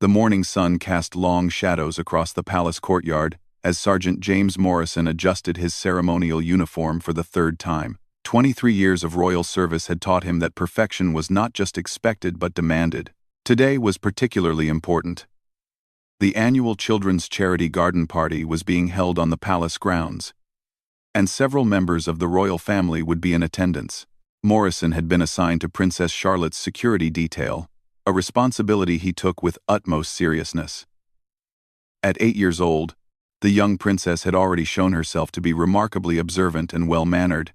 The morning sun cast long shadows across the palace courtyard as Sergeant James Morrison adjusted his ceremonial uniform for the third time. 23 years of royal service had taught him that perfection was not just expected but demanded. Today was particularly important. The annual Children's Charity Garden Party was being held on the palace grounds, and several members of the royal family would be in attendance. Morrison had been assigned to Princess Charlotte's security detail, a responsibility he took with utmost seriousness. At 8 years old, the young princess had already shown herself to be remarkably observant and well-mannered,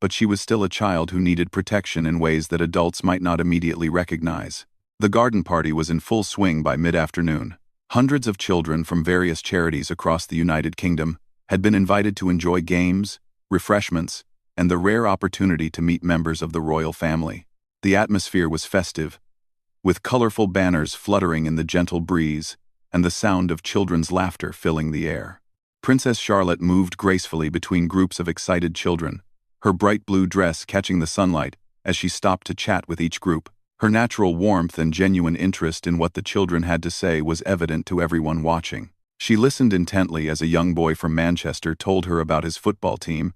but she was still a child who needed protection in ways that adults might not immediately recognize. The garden party was in full swing by mid-afternoon. Hundreds of children from various charities across the United Kingdom had been invited to enjoy games, refreshments, and the rare opportunity to meet members of the royal family. The atmosphere was festive, with colorful banners fluttering in the gentle breeze and the sound of children's laughter filling the air. Princess Charlotte moved gracefully between groups of excited children, her bright blue dress catching the sunlight as she stopped to chat with each group. Her natural warmth and genuine interest in what the children had to say was evident to everyone watching. She listened intently as a young boy from Manchester told her about his football team,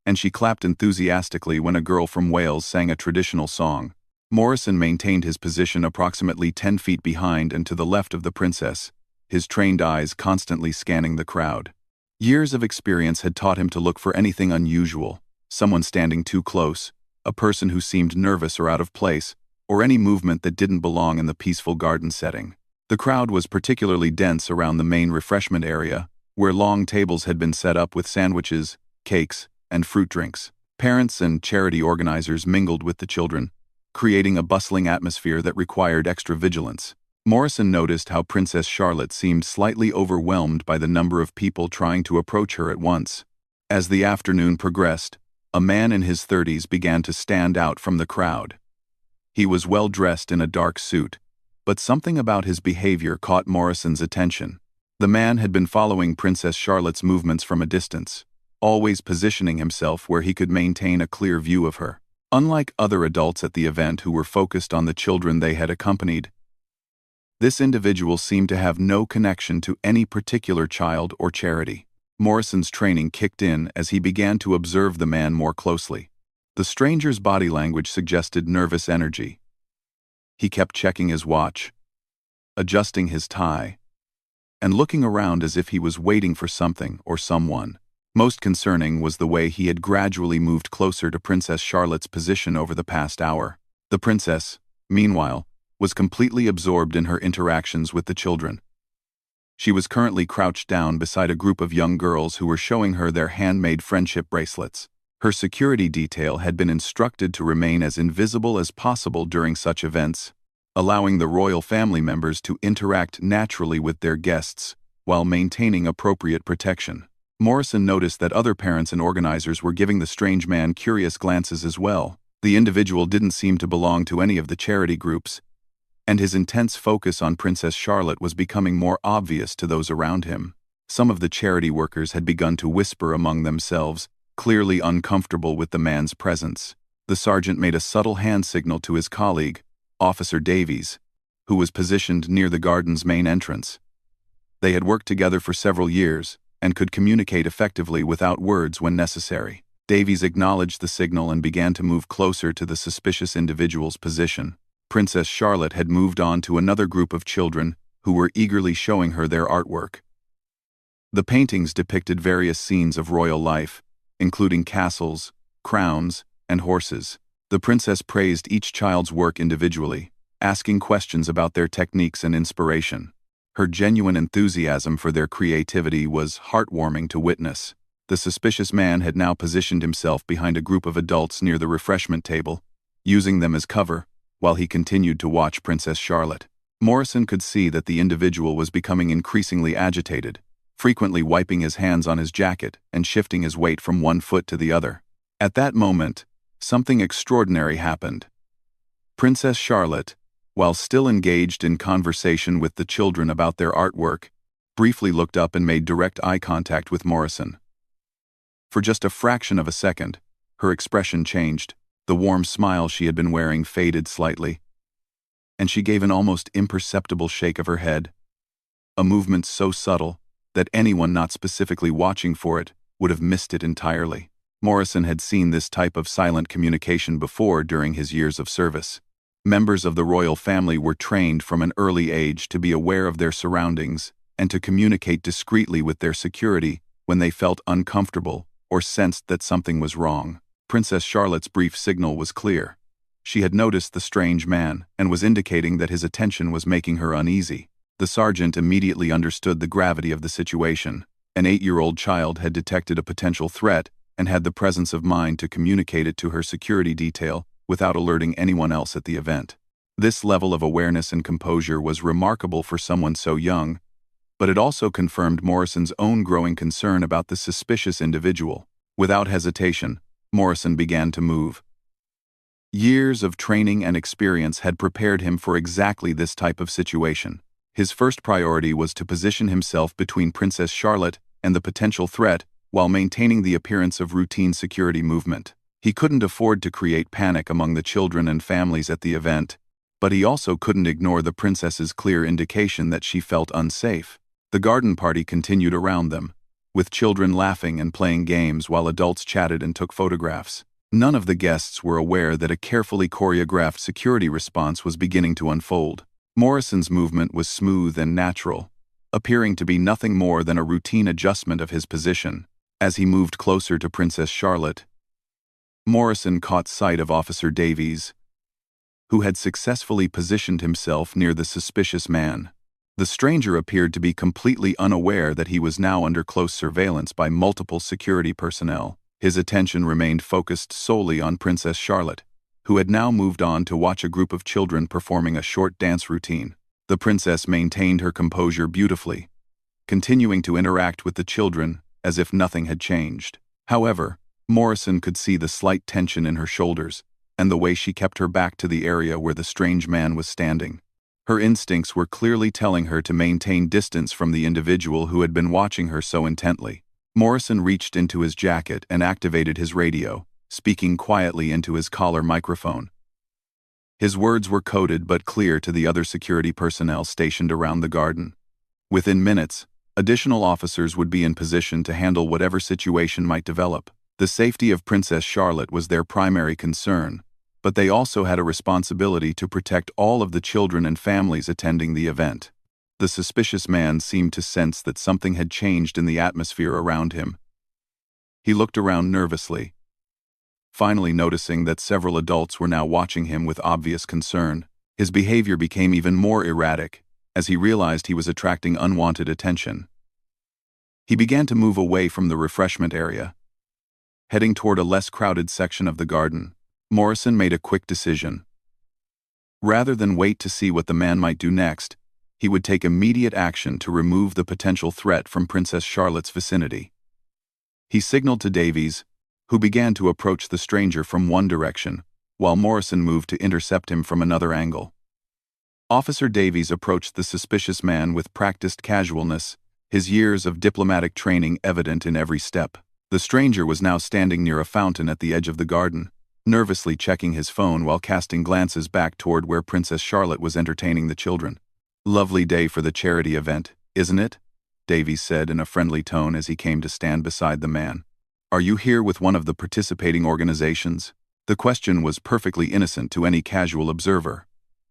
and she clapped enthusiastically when a girl from Wales sang a traditional song. Morrison maintained his position approximately 10 feet behind and to the left of the princess, his trained eyes constantly scanning the crowd. Years of experience had taught him to look for anything unusual, someone standing too close, a person who seemed nervous or out of place, or any movement that didn't belong in the peaceful garden setting. The crowd was particularly dense around the main refreshment area, where long tables had been set up with sandwiches, cakes, and fruit drinks. Parents and charity organizers mingled with the children, creating a bustling atmosphere that required extra vigilance. Morrison noticed how Princess Charlotte seemed slightly overwhelmed by the number of people trying to approach her at once. As the afternoon progressed, a man in his 30s began to stand out from the crowd. He was well dressed in a dark suit, but something about his behavior caught Morrison's attention. The man had been following Princess Charlotte's movements from a distance, always positioning himself where he could maintain a clear view of her. Unlike other adults at the event who were focused on the children they had accompanied, this individual seemed to have no connection to any particular child or charity. Morrison's training kicked in as he began to observe the man more closely. The stranger's body language suggested nervous energy. He kept checking his watch, adjusting his tie, and looking around as if he was waiting for something or someone. Most concerning was the way he had gradually moved closer to Princess Charlotte's position over the past hour. The princess, meanwhile, was completely absorbed in her interactions with the children. She was currently crouched down beside a group of young girls who were showing her their handmade friendship bracelets. Her security detail had been instructed to remain as invisible as possible during such events, allowing the royal family members to interact naturally with their guests while maintaining appropriate protection. Morrison noticed that other parents and organizers were giving the strange man curious glances as well. The individual didn't seem to belong to any of the charity groups, and his intense focus on Princess Charlotte was becoming more obvious to those around him. Some of the charity workers had begun to whisper among themselves, clearly uncomfortable with the man's presence. The sergeant made a subtle hand signal to his colleague, Officer Davies, who was positioned near the garden's main entrance. They had worked together for several years and could communicate effectively without words when necessary. Davies acknowledged the signal and began to move closer to the suspicious individual's position. Princess Charlotte had moved on to another group of children who were eagerly showing her their artwork. The paintings depicted various scenes of royal life, including castles, crowns, and horses. The princess praised each child's work individually, asking questions about their techniques and inspiration. Her genuine enthusiasm for their creativity was heartwarming to witness. The suspicious man had now positioned himself behind a group of adults near the refreshment table, using them as cover, while he continued to watch Princess Charlotte. Morrison could see that the individual was becoming increasingly agitated, frequently wiping his hands on his jacket and shifting his weight from one foot to the other. At that moment, something extraordinary happened. Princess Charlotte, while still engaged in conversation with the children about their artwork, briefly looked up and made direct eye contact with Morrison. For just a fraction of a second, her expression changed. The warm smile she had been wearing faded slightly, and she gave an almost imperceptible shake of her head, a movement so subtle that anyone not specifically watching for it would have missed it entirely. Morrison had seen this type of silent communication before during his years of service. Members of the royal family were trained from an early age to be aware of their surroundings and to communicate discreetly with their security when they felt uncomfortable or sensed that something was wrong. Princess Charlotte's brief signal was clear. She had noticed the strange man and was indicating that his attention was making her uneasy. The sergeant immediately understood the gravity of the situation. An 8-year-old child had detected a potential threat and had the presence of mind to communicate it to her security detail without alerting anyone else at the event. This level of awareness and composure was remarkable for someone so young, but it also confirmed Morrison's own growing concern about the suspicious individual. Without hesitation, Morrison began to move. Years of training and experience had prepared him for exactly this type of situation. His first priority was to position himself between Princess Charlotte and the potential threat while maintaining the appearance of routine security movement. He couldn't afford to create panic among the children and families at the event, but he also couldn't ignore the princess's clear indication that she felt unsafe. The garden party continued around them, with children laughing and playing games while adults chatted and took photographs. None of the guests were aware that a carefully choreographed security response was beginning to unfold. Morrison's movement was smooth and natural, appearing to be nothing more than a routine adjustment of his position. As he moved closer to Princess Charlotte, Morrison caught sight of Officer Davies, who had successfully positioned himself near the suspicious man. The stranger appeared to be completely unaware that he was now under close surveillance by multiple security personnel. His attention remained focused solely on Princess Charlotte, who had now moved on to watch a group of children performing a short dance routine. The princess maintained her composure beautifully, continuing to interact with the children as if nothing had changed. However, Morrison could see the slight tension in her shoulders and the way she kept her back to the area where the strange man was standing. Her instincts were clearly telling her to maintain distance from the individual who had been watching her so intently. Morrison reached into his jacket and activated his radio, speaking quietly into his collar microphone. His words were coded but clear to the other security personnel stationed around the garden. Within minutes, additional officers would be in position to handle whatever situation might develop. The safety of Princess Charlotte was their primary concern, but they also had a responsibility to protect all of the children and families attending the event. The suspicious man seemed to sense that something had changed in the atmosphere around him. He looked around nervously, finally noticing that several adults were now watching him with obvious concern. His behavior became even more erratic as he realized he was attracting unwanted attention. He began to move away from the refreshment area, heading toward a less crowded section of the garden. Morrison made a quick decision. Rather than wait to see what the man might do next, he would take immediate action to remove the potential threat from Princess Charlotte's vicinity. He signaled to Davies, who began to approach the stranger from one direction, while Morrison moved to intercept him from another angle. Officer Davies approached the suspicious man with practiced casualness, his years of diplomatic training evident in every step. The stranger was now standing near a fountain at the edge of the garden, nervously checking his phone while casting glances back toward where Princess Charlotte was entertaining the children. "Lovely day for the charity event, isn't it?" Davies said in a friendly tone as he came to stand beside the man. "Are you here with one of the participating organizations?" The question was perfectly innocent to any casual observer,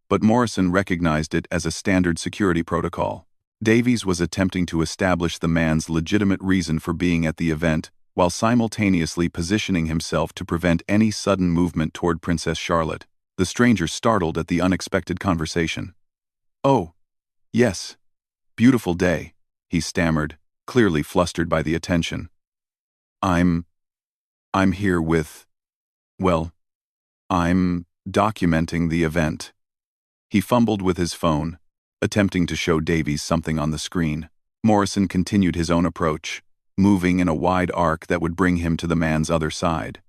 but Morrison recognized it as a standard security protocol. Davies was attempting to establish the man's legitimate reason for being at the event while simultaneously positioning himself to prevent any sudden movement toward Princess Charlotte. The stranger startled at the unexpected conversation. "Oh, yes. Beautiful day," he stammered, clearly flustered by the attention. I'm here with, well, I'm documenting the event." He fumbled with his phone, attempting to show Davies something on the screen. Morrison continued his own approach, moving in a wide arc that would bring him to the man's other side.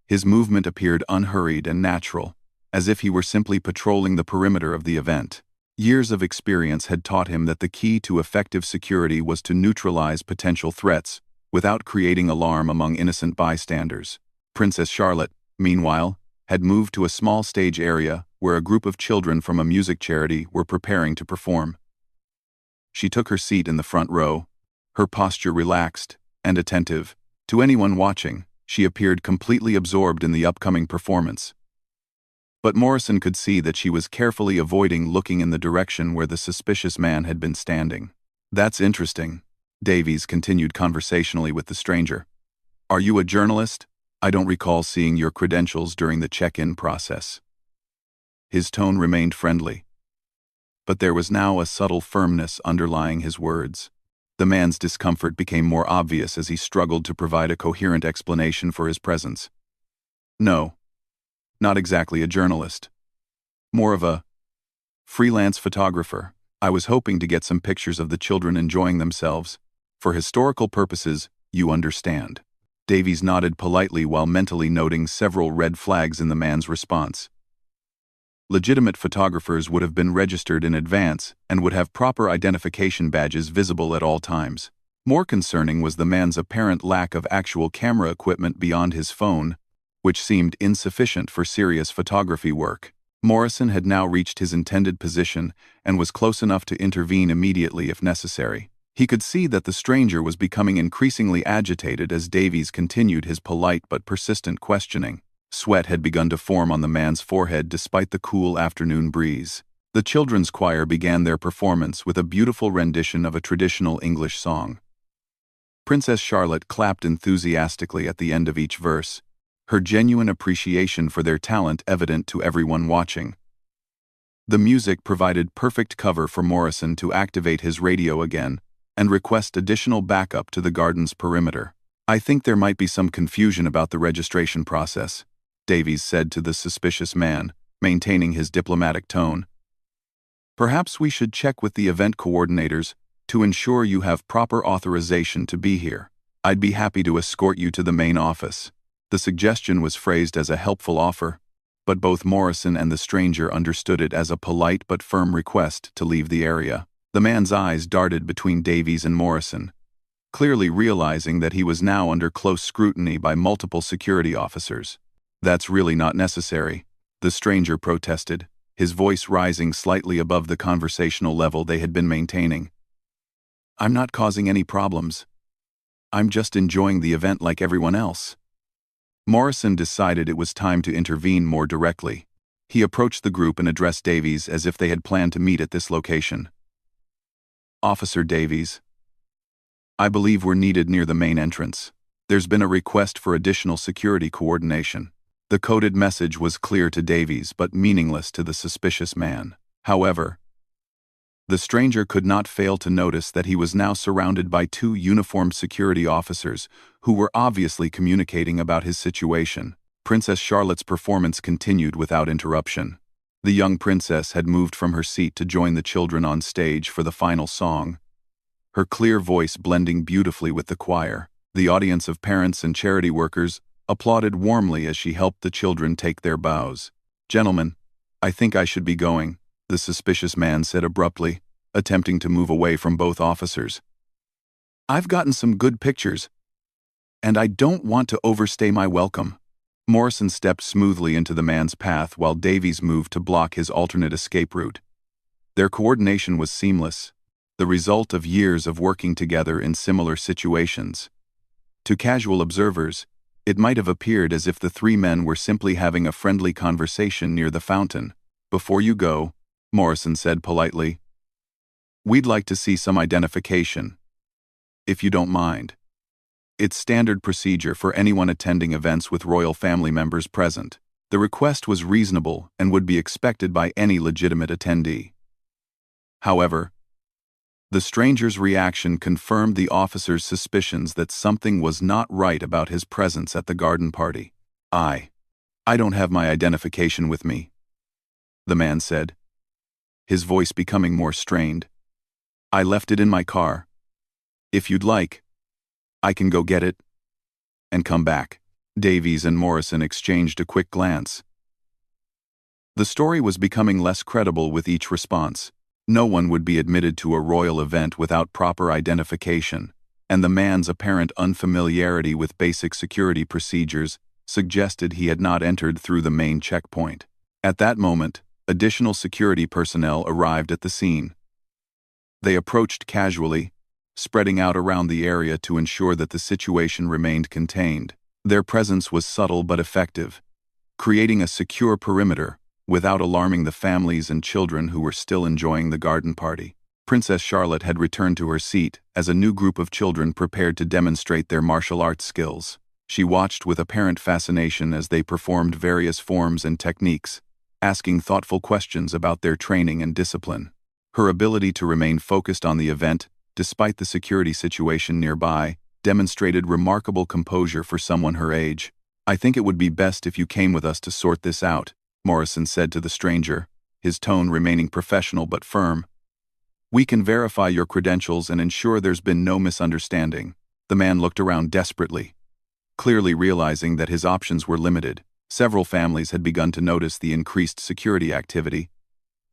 His movement appeared unhurried and natural, as if he were simply patrolling the perimeter of the event. Years of experience had taught him that the key to effective security was to neutralize potential threats without creating alarm among innocent bystanders. Princess Charlotte, meanwhile, had moved to a small stage area where a group of children from a music charity were preparing to perform. She took her seat in the front row, her posture relaxed and attentive. To anyone watching, she appeared completely absorbed in the upcoming performance. But Morrison could see that she was carefully avoiding looking in the direction where the suspicious man had been standing. "That's interesting," Davies continued conversationally with the stranger. "Are you a journalist? I don't recall seeing your credentials during the check-in process." His tone remained friendly, but there was now a subtle firmness underlying his words. The man's discomfort became more obvious as he struggled to provide a coherent explanation for his presence. "No, not exactly a journalist. More of a freelance photographer. I was hoping to get some pictures of the children enjoying themselves. For historical purposes, you understand." Davies nodded politely while mentally noting several red flags in the man's response. Legitimate photographers would have been registered in advance and would have proper identification badges visible at all times. More concerning was the man's apparent lack of actual camera equipment beyond his phone, which seemed insufficient for serious photography work. Morrison had now reached his intended position and was close enough to intervene immediately if necessary. He could see that the stranger was becoming increasingly agitated as Davies continued his polite but persistent questioning. Sweat had begun to form on the man's forehead despite the cool afternoon breeze. The children's choir began their performance with a beautiful rendition of a traditional English song. Princess Charlotte clapped enthusiastically at the end of each verse, her genuine appreciation for their talent evident to everyone watching. The music provided perfect cover for Morrison to activate his radio again and request additional backup to the garden's perimeter. "I think there might be some confusion about the registration process," Davies said to the suspicious man, maintaining his diplomatic tone. "Perhaps we should check with the event coordinators to ensure you have proper authorization to be here. I'd be happy to escort you to the main office." The suggestion was phrased as a helpful offer, but both Morrison and the stranger understood it as a polite but firm request to leave the area. The man's eyes darted between Davies and Morrison, clearly realizing that he was now under close scrutiny by multiple security officers. "That's really not necessary," the stranger protested, his voice rising slightly above the conversational level they had been maintaining. "I'm not causing any problems. I'm just enjoying the event like everyone else." Morrison decided it was time to intervene more directly. He approached the group and addressed Davies as if they had planned to meet at this location. "Officer Davies, I believe we're needed near the main entrance. There's been a request for additional security coordination." The coded message was clear to Davies but meaningless to the suspicious man. However, the stranger could not fail to notice that he was now surrounded by two uniformed security officers who were obviously communicating about his situation. Princess Charlotte's performance continued without interruption. The young princess had moved from her seat to join the children on stage for the final song, her clear voice blending beautifully with the choir. The audience of parents and charity workers applauded warmly as she helped the children take their bows. "Gentlemen, I think I should be going," the suspicious man said abruptly, attempting to move away from both officers. "I've gotten some good pictures, and I don't want to overstay my welcome." Morrison stepped smoothly into the man's path while Davies moved to block his alternate escape route. Their coordination was seamless, the result of years of working together in similar situations. To casual observers, it might have appeared as if the three men were simply having a friendly conversation near the fountain. "Before you go," Morrison said politely, "we'd like to see some identification, if you don't mind. It's standard procedure for anyone attending events with royal family members present." The request was reasonable and would be expected by any legitimate attendee. However, the stranger's reaction confirmed the officer's suspicions that something was not right about his presence at the garden party. I don't have my identification with me," the man said, his voice becoming more strained. "I left it in my car. If you'd like, I can go get it and come back." Davies and Morrison exchanged a quick glance. The story was becoming less credible with each response. No one would be admitted to a royal event without proper identification, and the man's apparent unfamiliarity with basic security procedures suggested he had not entered through the main checkpoint. At that moment, Additional security personnel arrived at the scene. They approached casually, spreading out around the area to ensure that the situation remained contained. Their presence was subtle but effective, creating a secure perimeter without alarming the families and children who were still enjoying the garden party. Princess Charlotte had returned to her seat as a new group of children prepared to demonstrate their martial arts skills. She watched with apparent fascination as they performed various forms and techniques, asking thoughtful questions about their training and discipline. Her ability to remain focused on the event, despite the security situation nearby, demonstrated remarkable composure for someone her age. "I think it would be best if you came with us to sort this out," Morrison said to the stranger, his tone remaining professional but firm. "We can verify your credentials and ensure there's been no misunderstanding." The man looked around desperately, clearly realizing that his options were limited. Several families had begun to notice the increased security activity,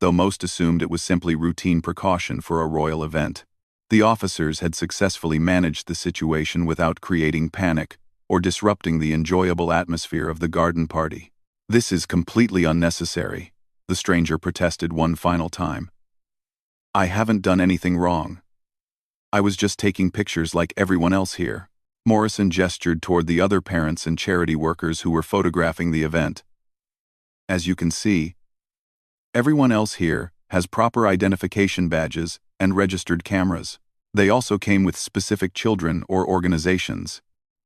though most assumed it was simply routine precaution for a royal event. The officers had successfully managed the situation without creating panic or disrupting the enjoyable atmosphere of the garden party. "This is completely unnecessary," the stranger protested one final time. "I haven't done anything wrong. I was just taking pictures like everyone else here." Morrison gestured toward the other parents and charity workers who were photographing the event. "As you can see, everyone else here has proper identification badges and registered cameras. They also came with specific children or organizations.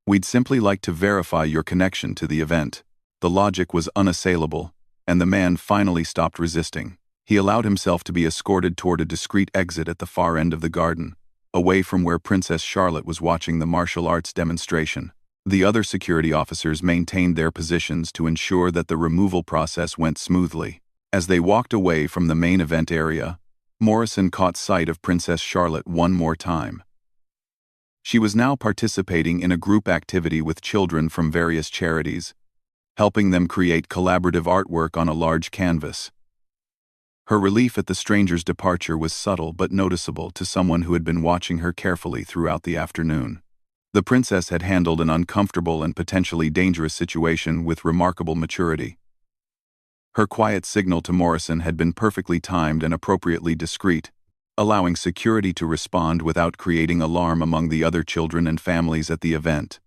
We'd simply like to verify your connection to the event." The logic was unassailable, and the man finally stopped resisting. He allowed himself to be escorted toward a discreet exit at the far end of the garden, away from where Princess Charlotte was watching the martial arts demonstration. The other security officers maintained their positions to ensure that the removal process went smoothly. As they walked away from the main event area, Morrison caught sight of Princess Charlotte one more time. She was now participating in a group activity with children from various charities, helping them create collaborative artwork on a large canvas. Her relief at the stranger's departure was subtle but noticeable to someone who had been watching her carefully throughout the afternoon. The princess had handled an uncomfortable and potentially dangerous situation with remarkable maturity. Her quiet signal to Morrison had been perfectly timed and appropriately discreet, allowing security to respond without creating alarm among the other children and families at the event.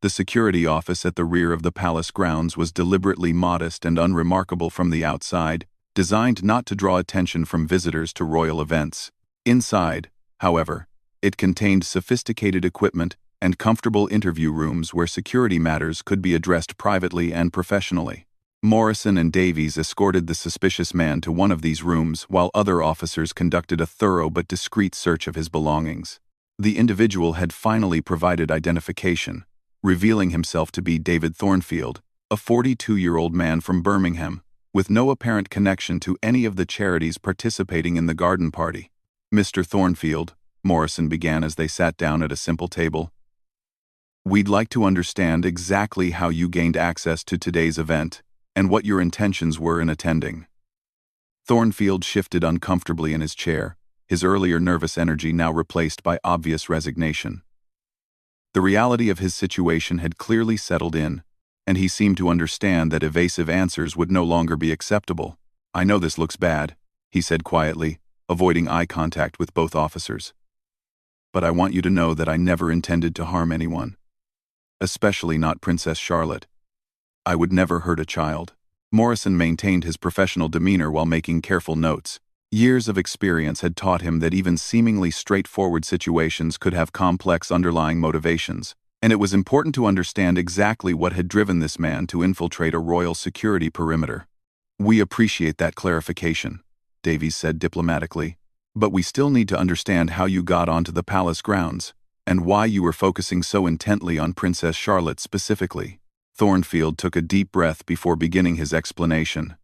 The security office at the rear of the palace grounds was deliberately modest and unremarkable from the outside, designed not to draw attention from visitors to royal events. Inside, however, it contained sophisticated equipment and comfortable interview rooms where security matters could be addressed privately and professionally. Morrison and Davies escorted the suspicious man to one of these rooms while other officers conducted a thorough but discreet search of his belongings. The individual had finally provided identification, revealing himself to be David Thornfield, a 42-year-old man from Birmingham, with no apparent connection to any of the charities participating in the garden party. "Mr. Thornfield," Morrison began as they sat down at a simple table, "we'd like to understand exactly how you gained access to today's event and what your intentions were in attending." Thornfield shifted uncomfortably in his chair, his earlier nervous energy now replaced by obvious resignation. The reality of his situation had clearly settled in, and he seemed to understand that evasive answers would no longer be acceptable. "I know this looks bad," he said quietly, avoiding eye contact with both officers. "But I want you to know that I never intended to harm anyone. Especially not Princess Charlotte. I would never hurt a child." Morrison maintained his professional demeanor while making careful notes. Years of experience had taught him that even seemingly straightforward situations could have complex underlying motivations, and it was important to understand exactly what had driven this man to infiltrate a royal security perimeter. "We appreciate that clarification," Davies said diplomatically, "but we still need to understand how you got onto the palace grounds, and why you were focusing so intently on Princess Charlotte specifically." Thornfield took a deep breath before beginning his explanation.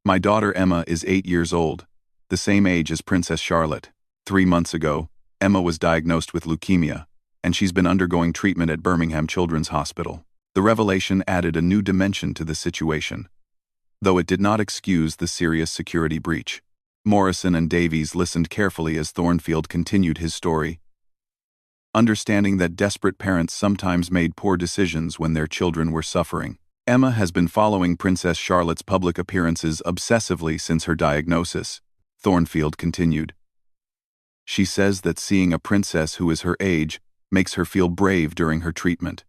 "My daughter Emma is 8 years old, the same age as Princess Charlotte. 3 months ago, Emma was diagnosed with leukemia, and she's been undergoing treatment at Birmingham Children's Hospital." The revelation added a new dimension to the situation, though it did not excuse the serious security breach. Morrison and Davies listened carefully as Thornfield continued his story, understanding that desperate parents sometimes made poor decisions when their children were suffering. Emma has been following Princess Charlotte's public appearances obsessively since her diagnosis, Thornfield continued. She says that seeing a princess who is her age makes her feel brave during her treatment.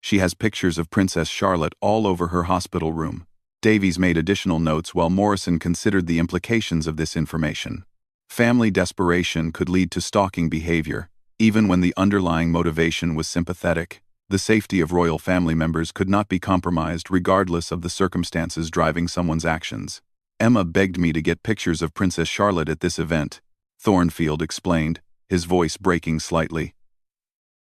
She has pictures of Princess Charlotte all over her hospital room. Davies made additional notes while Morrison considered the implications of this information. Family desperation could lead to stalking behavior, even when the underlying motivation was sympathetic. The safety of royal family members could not be compromised regardless of the circumstances driving someone's actions. Emma begged me to get pictures of Princess Charlotte at this event, Thornfield explained, his voice breaking slightly.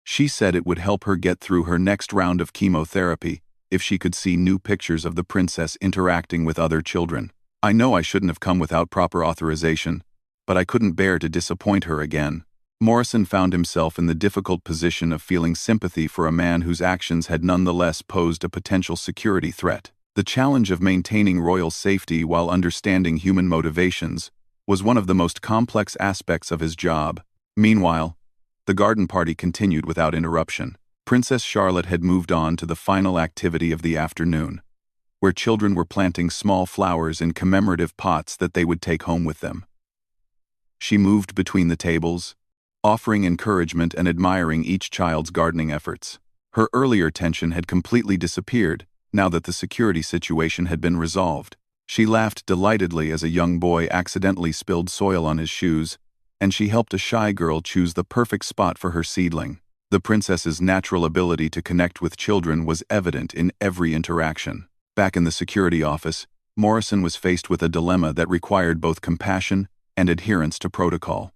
She said it would help her get through her next round of chemotherapy if she could see new pictures of the princess interacting with other children. I know I shouldn't have come without proper authorization, but I couldn't bear to disappoint her again. Morrison found himself in the difficult position of feeling sympathy for a man whose actions had nonetheless posed a potential security threat. The challenge of maintaining royal safety while understanding human motivations was one of the most complex aspects of his job. Meanwhile, the garden party continued without interruption. Princess Charlotte had moved on to the final activity of the afternoon, where children were planting small flowers in commemorative pots that they would take home with them. She moved between the tables, offering encouragement and admiring each child's gardening efforts. Her earlier tension had completely disappeared now that the security situation had been resolved. She laughed delightedly as a young boy accidentally spilled soil on his shoes, and she helped a shy girl choose the perfect spot for her seedling. The princess's natural ability to connect with children was evident in every interaction. Back in the security office, Morrison was faced with a dilemma that required both compassion and adherence to protocol.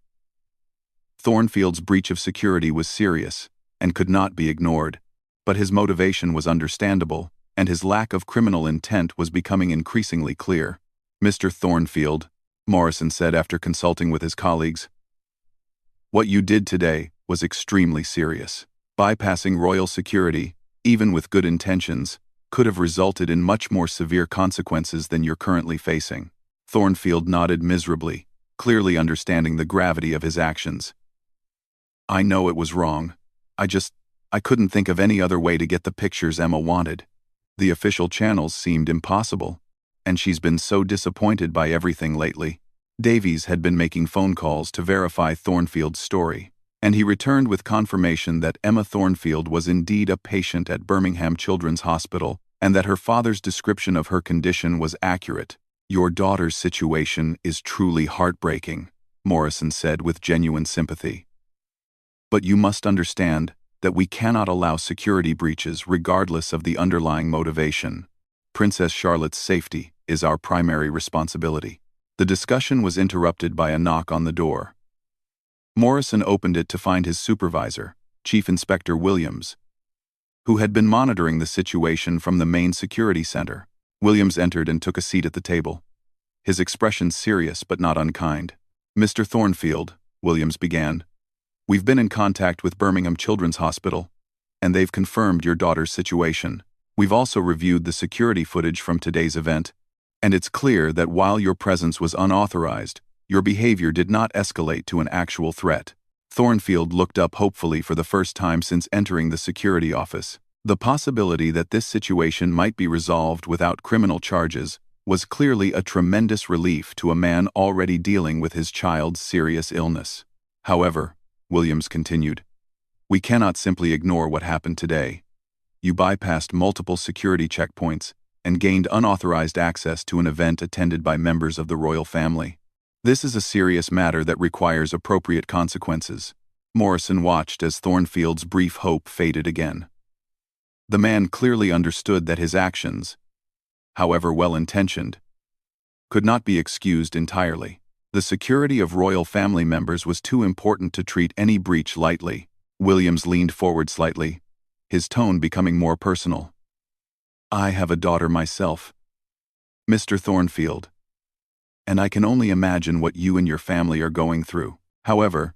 Thornfield's breach of security was serious and could not be ignored, but his motivation was understandable, and his lack of criminal intent was becoming increasingly clear. Mr. Thornfield, Morrison said after consulting with his colleagues, what you did today was extremely serious. Bypassing royal security, even with good intentions, could have resulted in much more severe consequences than you're currently facing. Thornfield nodded miserably, clearly understanding the gravity of his actions. I know it was wrong. I couldn't think of any other way to get the pictures Emma wanted. The official channels seemed impossible, and she's been so disappointed by everything lately. Davies had been making phone calls to verify Thornfield's story, and he returned with confirmation that Emma Thornfield was indeed a patient at Buckingham Children's Hospital, and that her father's description of her condition was accurate. Your daughter's situation is truly heartbreaking, Morrison said with genuine sympathy. But you must understand that we cannot allow security breaches regardless of the underlying motivation. Princess Charlotte's safety is our primary responsibility. The discussion was interrupted by a knock on the door. Morrison opened it to find his supervisor, Chief Inspector Williams, who had been monitoring the situation from the main security center. Williams entered and took a seat at the table, his expression serious but not unkind. Mr. Thornfield, Williams began, we've been in contact with Buckingham Children's Hospital, and they've confirmed your daughter's situation. We've also reviewed the security footage from today's event, and it's clear that while your presence was unauthorized, your behavior did not escalate to an actual threat. Thornfield looked up hopefully for the first time since entering the security office. The possibility that this situation might be resolved without criminal charges was clearly a tremendous relief to a man already dealing with his child's serious illness. However, Williams continued, we cannot simply ignore what happened today. You bypassed multiple security checkpoints and gained unauthorized access to an event attended by members of the royal family. This is a serious matter that requires appropriate consequences. Morrison watched as Thornfield's brief hope faded again. The man clearly understood that his actions, however well-intentioned, could not be excused entirely. The security of royal family members was too important to treat any breach lightly. Williams leaned forward slightly, his tone becoming more personal. I have a daughter myself, Mr. Thornfield, and I can only imagine what you and your family are going through. However,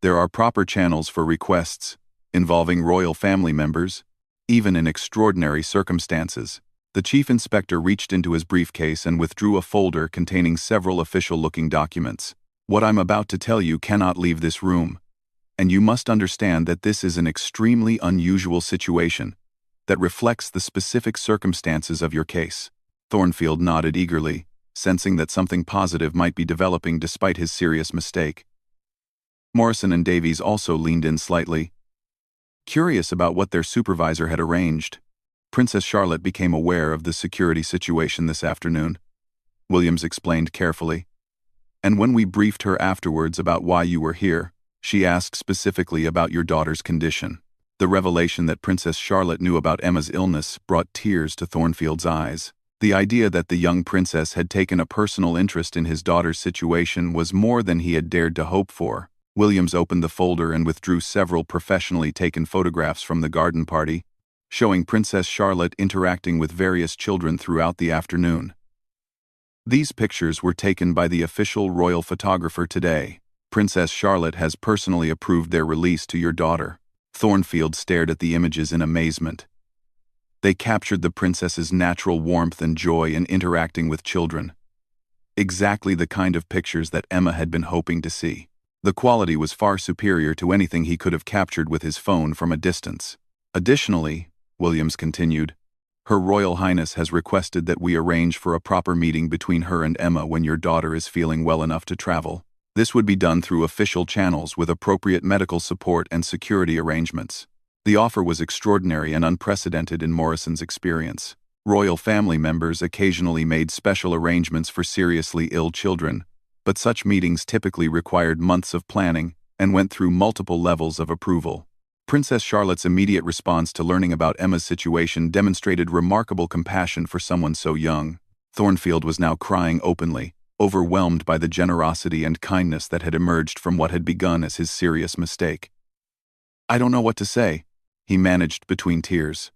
there are proper channels for requests involving royal family members, even in extraordinary circumstances. The chief inspector reached into his briefcase and withdrew a folder containing several official-looking documents. What I'm about to tell you cannot leave this room, and you must understand that this is an extremely unusual situation, that reflects the specific circumstances of your case. Thornfield nodded eagerly, sensing that something positive might be developing despite his serious mistake. Morrison and Davies also leaned in slightly, curious about what their supervisor had arranged. Princess Charlotte became aware of the security situation this afternoon, Williams explained carefully. And when we briefed her afterwards about why you were here, she asked specifically about your daughter's condition. The revelation that Princess Charlotte knew about Emma's illness brought tears to Thornfield's eyes. The idea that the young princess had taken a personal interest in his daughter's situation was more than he had dared to hope for. Williams opened the folder and withdrew several professionally taken photographs from the garden party, showing Princess Charlotte interacting with various children throughout the afternoon. These pictures were taken by the official royal photographer today. Princess Charlotte has personally approved their release to your daughter. Thornfield stared at the images in amazement. They captured the princess's natural warmth and joy in interacting with children. Exactly the kind of pictures that Emma had been hoping to see. The quality was far superior to anything he could have captured with his phone from a distance. Additionally, Williams continued, Her Royal Highness has requested that we arrange for a proper meeting between her and Emma when your daughter is feeling well enough to travel. This would be done through official channels with appropriate medical support and security arrangements. The offer was extraordinary and unprecedented in Morrison's experience. Royal family members occasionally made special arrangements for seriously ill children, but such meetings typically required months of planning and went through multiple levels of approval. Princess Charlotte's immediate response to learning about Emma's situation demonstrated remarkable compassion for someone so young. Thornfield was now crying openly, overwhelmed by the generosity and kindness that had emerged from what had begun as his serious mistake. I don't know what to say, he managed between tears.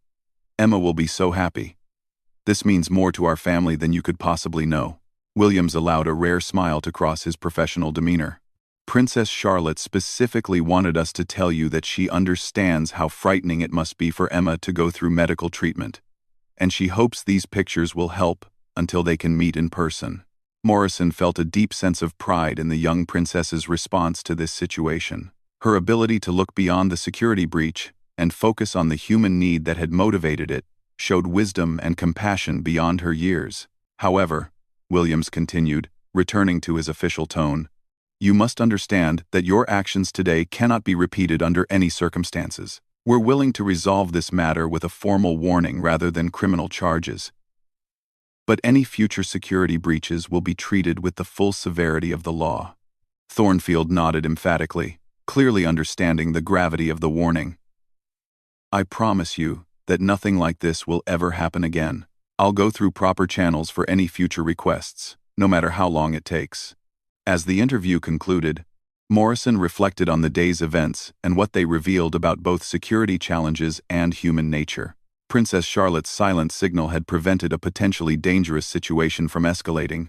Emma will be so happy. This means more to our family than you could possibly know. Williams allowed a rare smile to cross his professional demeanor. Princess Charlotte specifically wanted us to tell you that she understands how frightening it must be for Emma to go through medical treatment, and she hopes these pictures will help until they can meet in person. Morrison felt a deep sense of pride in the young princess's response to this situation. Her ability to look beyond the security breach and focus on the human need that had motivated it showed wisdom and compassion beyond her years. However, Williams continued, returning to his official tone, you must understand that your actions today cannot be repeated under any circumstances. We're willing to resolve this matter with a formal warning rather than criminal charges. But any future security breaches will be treated with the full severity of the law. Thornfield nodded emphatically, clearly understanding the gravity of the warning. I promise you that nothing like this will ever happen again. I'll go through proper channels for any future requests, no matter how long it takes. As the interview concluded, Morrison reflected on the day's events and what they revealed about both security challenges and human nature. Princess Charlotte's silent signal had prevented a potentially dangerous situation from escalating,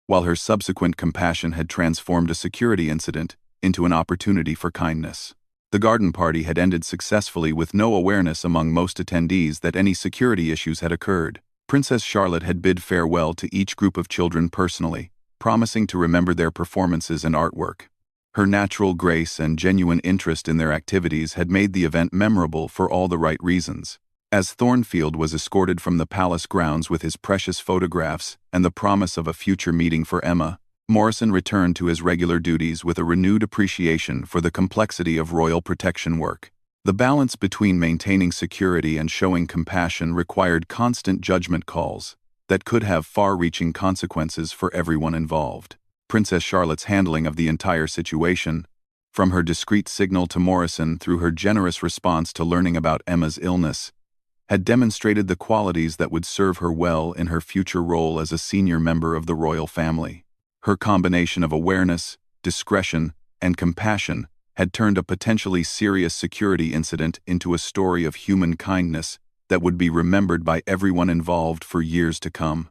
while her subsequent compassion had transformed a security incident into an opportunity for kindness. The garden party had ended successfully with no awareness among most attendees that any security issues had occurred. Princess Charlotte had bid farewell to each group of children personally, promising to remember their performances and artwork. Her natural grace and genuine interest in their activities had made the event memorable for all the right reasons. As Thornfield was escorted from the palace grounds with his precious photographs and the promise of a future meeting for Emma, Morrison returned to his regular duties with a renewed appreciation for the complexity of royal protection work. The balance between maintaining security and showing compassion required constant judgment calls that could have far-reaching consequences for everyone involved. Princess Charlotte's handling of the entire situation, from her discreet signal to Morrison through her generous response to learning about Emma's illness, had demonstrated the qualities that would serve her well in her future role as a senior member of the royal family. Her combination of awareness, discretion, and compassion had turned a potentially serious security incident into a story of human kindness that would be remembered by everyone involved for years to come.